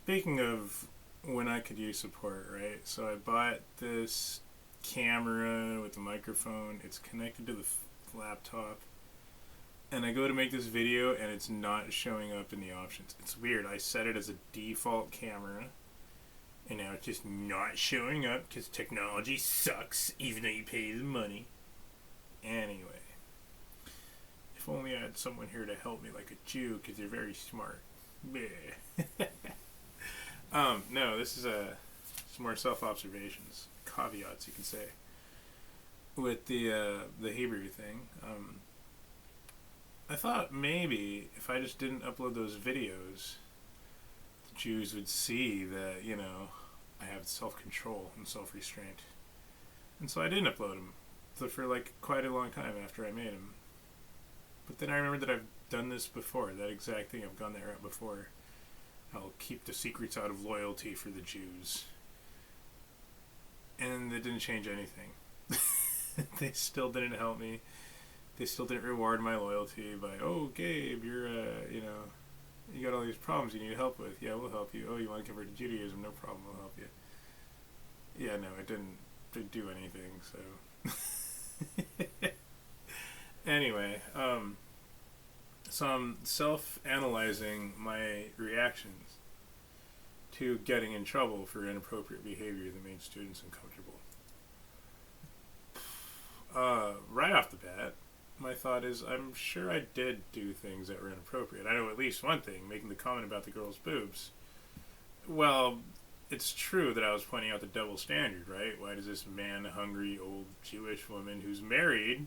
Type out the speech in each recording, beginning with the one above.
Speaking of when I could use support, right? So I bought this camera with the microphone. It's connected to the laptop. And I go to make this video and it's not showing up in the options. It's weird. I set it as a default camera and now it's just not showing up because technology sucks even though you pay the money. Anyway, if only I had someone here to help me like a Jew because they're very smart. Bleh. No, this is some more self-observations, caveats you can say, with the Hebrew thing. I thought maybe if I just didn't upload those videos, the Jews would see that, I have self-control and self-restraint. And so I didn't upload them for like quite a long time after I made them. But then I remembered that I've done this before, that exact thing. I've gone that route before. I'll keep the secrets out of loyalty for the Jews. And it didn't change anything. They still didn't help me. They still didn't reward my loyalty by, oh, Gabe, you're, you got all these problems you need help with. Yeah, we'll help you. Oh, you want to convert to Judaism? No problem, we'll help you. Yeah, no, it didn't do anything, so. Anyway, so I'm self-analyzing my reactions to getting in trouble for inappropriate behavior that made students uncomfortable. Right off the bat, my thought is I'm sure I did do things that were inappropriate. I know at least one thing, making the comment about the girl's boobs. Well, it's true that I was pointing out the double standard, right? Why does this man-hungry old Jewish woman who's married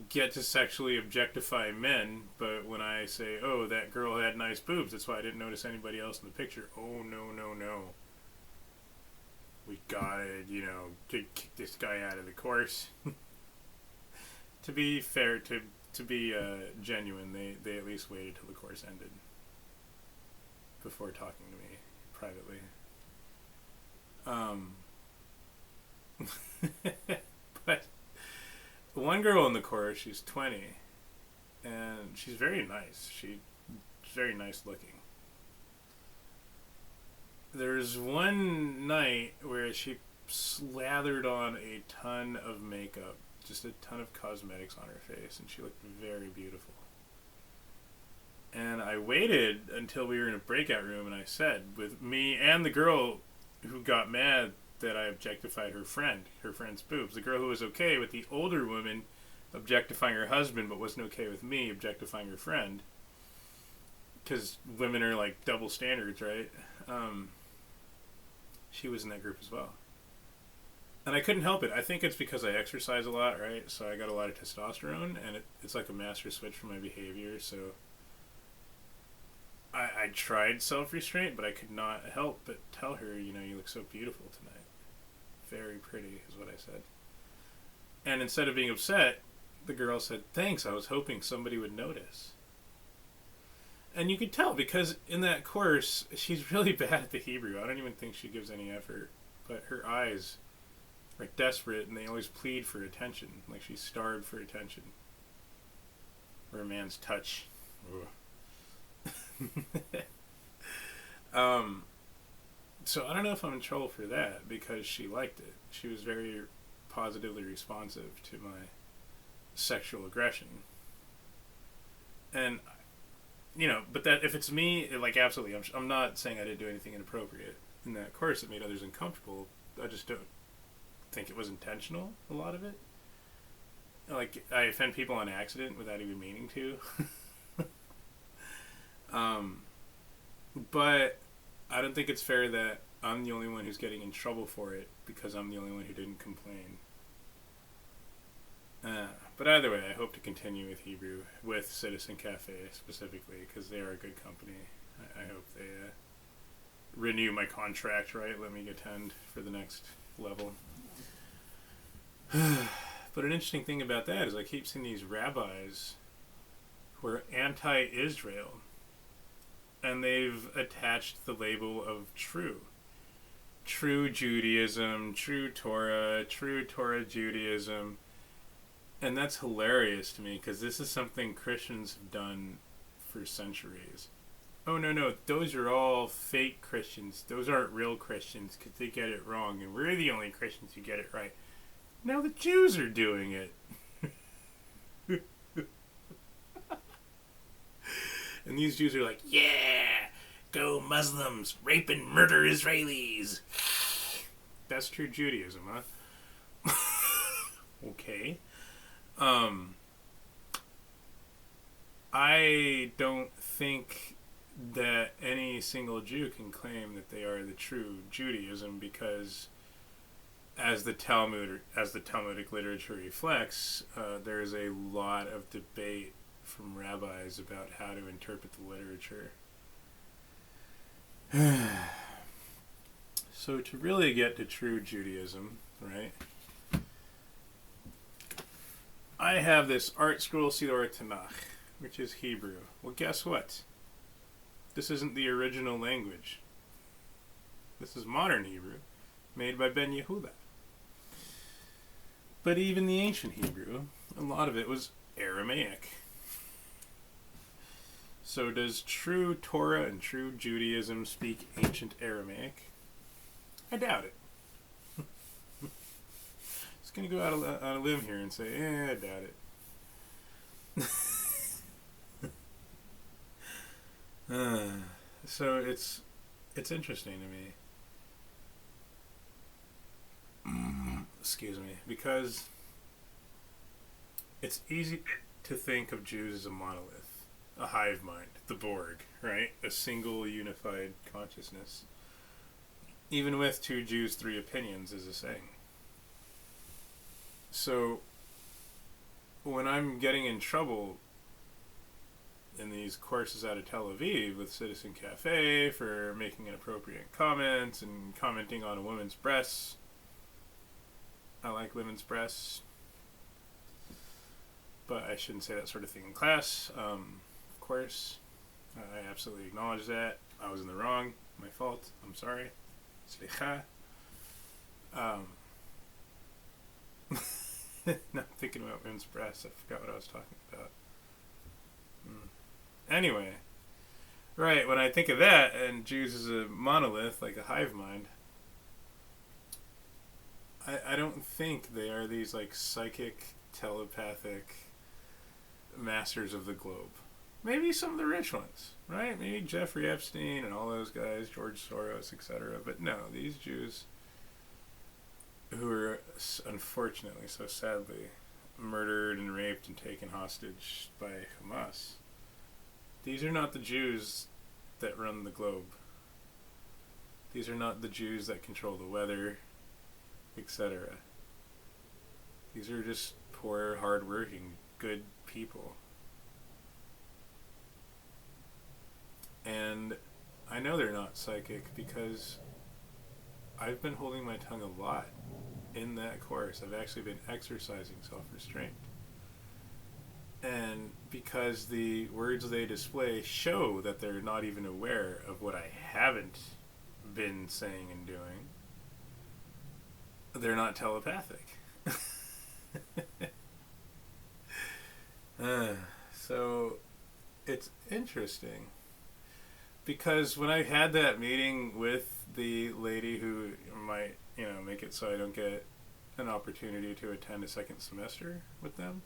get to sexually objectify men, but when I say, oh, that girl had nice boobs, that's why I didn't notice anybody else in the picture. Oh, no, no, no. We gotta, kick this guy out of the course. To be fair, to be genuine, they at least waited till the course ended before talking to me privately. But one girl in the course, she's 20, and she's very nice. She's very nice looking. There's one night where she slathered on a ton of makeup, just a ton of cosmetics on her face, and she looked very beautiful. And I waited until we were in a breakout room, and I said, with me and the girl who got mad that I objectified her friend's boobs, the girl who was okay with the older woman objectifying her husband but wasn't okay with me objectifying her friend, because women are like double standards, right? She was in that group as well. And I couldn't help it. I think it's because I exercise a lot, right? So I got a lot of testosterone, and it's like a master switch for my behavior. So I tried self-restraint, but I could not help but tell her, you look so beautiful tonight. Very pretty, is what I said. And instead of being upset, the girl said, thanks, I was hoping somebody would notice. And you could tell, because in that course, she's really bad at the Hebrew. I don't even think she gives any effort. But her eyes are desperate, and they always plead for attention. Like she's starved for attention. Or a man's touch. So I don't know if I'm in trouble for that, because she liked it. She was very positively responsive to my sexual aggression. And, but that if it's me, like, absolutely, I'm not saying I didn't do anything inappropriate in that course that made others uncomfortable. I just don't think it was intentional, a lot of it. Like, I offend people on accident without even meaning to. But I don't think it's fair that I'm the only one who's getting in trouble for it because I'm the only one who didn't complain. But either way, I hope to continue with Hebrew, with Citizen Cafe specifically, because they are a good company. I hope they renew my contract, right? Let me attend for the next level. But an interesting thing about that is I keep seeing these rabbis who are anti-Israel, and they've attached the label of true Judaism, true Torah Judaism. And that's hilarious to me, because this is something Christians have done for centuries. Oh, no, no. Those are all fake Christians. Those aren't real Christians because they get it wrong, and we're the only Christians who get it right. Now the Jews are doing it. And these Jews are like, yeah, go Muslims, rape and murder Israelis. That's true Judaism, huh? Okay. I don't think that any single Jew can claim that they are the true Judaism because, as the Talmudic literature reflects, there is a lot of debate from rabbis about how to interpret the literature. So to really get to true Judaism, right? I have this Art Scroll Sidor Tanakh, which is Hebrew. Well, guess what? This isn't the original language. This is modern Hebrew, made by Ben Yehuda. But even the ancient Hebrew, a lot of it was Aramaic. So does true Torah and true Judaism speak ancient Aramaic? I doubt it. Just going to go out on a limb here and say, I doubt it. So it's interesting to me. Excuse me, because it's easy to think of Jews as a monolith, a hive mind, the Borg, right? A single unified consciousness. Even with 2 Jews, 3 opinions is a saying. So when I'm getting in trouble in these courses out of Tel Aviv with Citizen Cafe for making inappropriate comments and commenting on a woman's breasts, I like women's breasts, but I shouldn't say that sort of thing in class. Of course, I absolutely acknowledge that. I was in the wrong. My fault. I'm sorry. Slicha. Now I'm thinking about women's breasts. I forgot what I was talking about. Anyway, right, when I think of that, and Jews as a monolith, like a hive mind, I don't think they are these like psychic, telepathic masters of the globe. Maybe some of the rich ones, right? Maybe Jeffrey Epstein and all those guys, George Soros, etc. But no, these Jews who were unfortunately, so sadly, murdered and raped and taken hostage by Hamas. These are not the Jews that run the globe. These are not the Jews that control the weather, etc. These are just poor, hard-working, good people. And I know they're not psychic because I've been holding my tongue a lot in that course. I've actually been exercising self-restraint. And because the words they display show that they're not even aware of what I haven't been saying and doing, they're not telepathic. So it's interesting because when I had that meeting with the lady who might, make it so I don't get an opportunity to attend a second semester with them,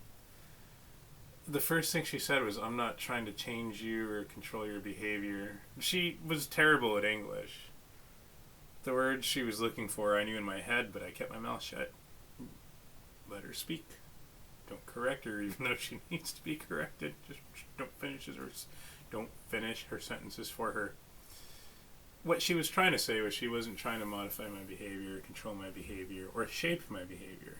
the first thing she said was, I'm not trying to change you or control your behavior. She was terrible at English. The words she was looking for I knew in my head, but I kept my mouth shut. Let her speak. Don't correct her even though she needs to be corrected. Just don't finish her sentences for her. What she was trying to say was she wasn't trying to modify my behavior, control my behavior, or shape my behavior.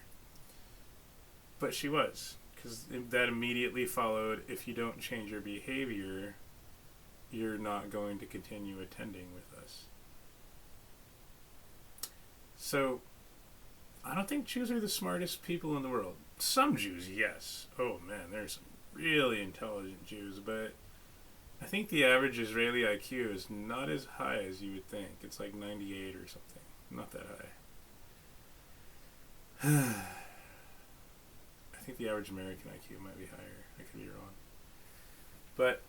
But she was. Because that immediately followed, if you don't change your behavior, you're not going to continue attending with us. So, I don't think Jews are the smartest people in the world. Some Jews, yes. Oh man, there's some really intelligent Jews, but I think the average Israeli IQ is not as high as you would think. It's like 98 or something. Not that high. I think the average American IQ might be higher. I could be wrong. But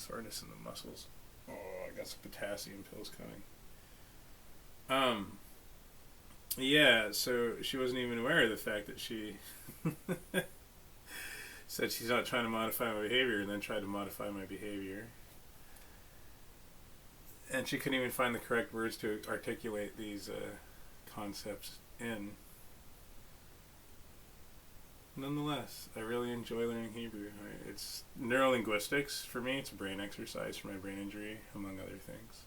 soreness in the muscles. Oh, I got some potassium pills coming. Yeah, so she wasn't even aware of the fact that she said she's not trying to modify my behavior and then tried to modify my behavior. And she couldn't even find the correct words to articulate these concepts in. Nonetheless, I really enjoy learning Hebrew. It's neurolinguistics for me. It's a brain exercise for my brain injury, among other things.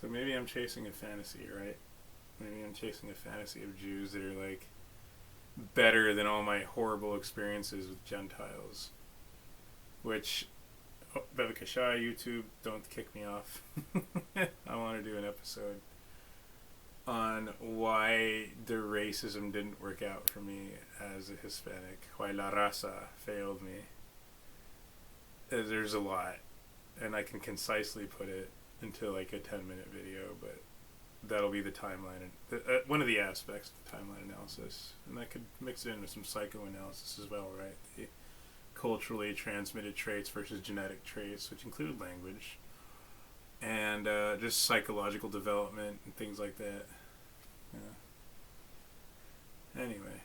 So maybe I'm chasing a fantasy, right? Maybe I'm chasing a fantasy of Jews that are like better than all my horrible experiences with Gentiles. Which, Bevakasha, YouTube, don't kick me off. I want to do an episode on why the racism didn't work out for me as a Hispanic. Why La Raza failed me. There's a lot, and I can concisely put it into like a 10-minute video, but that'll be the timeline, one of the aspects of the timeline analysis, and I could mix it in with some psychoanalysis as well, right? The culturally transmitted traits versus genetic traits, which include language, and just psychological development and things like that. Yeah. Anyway.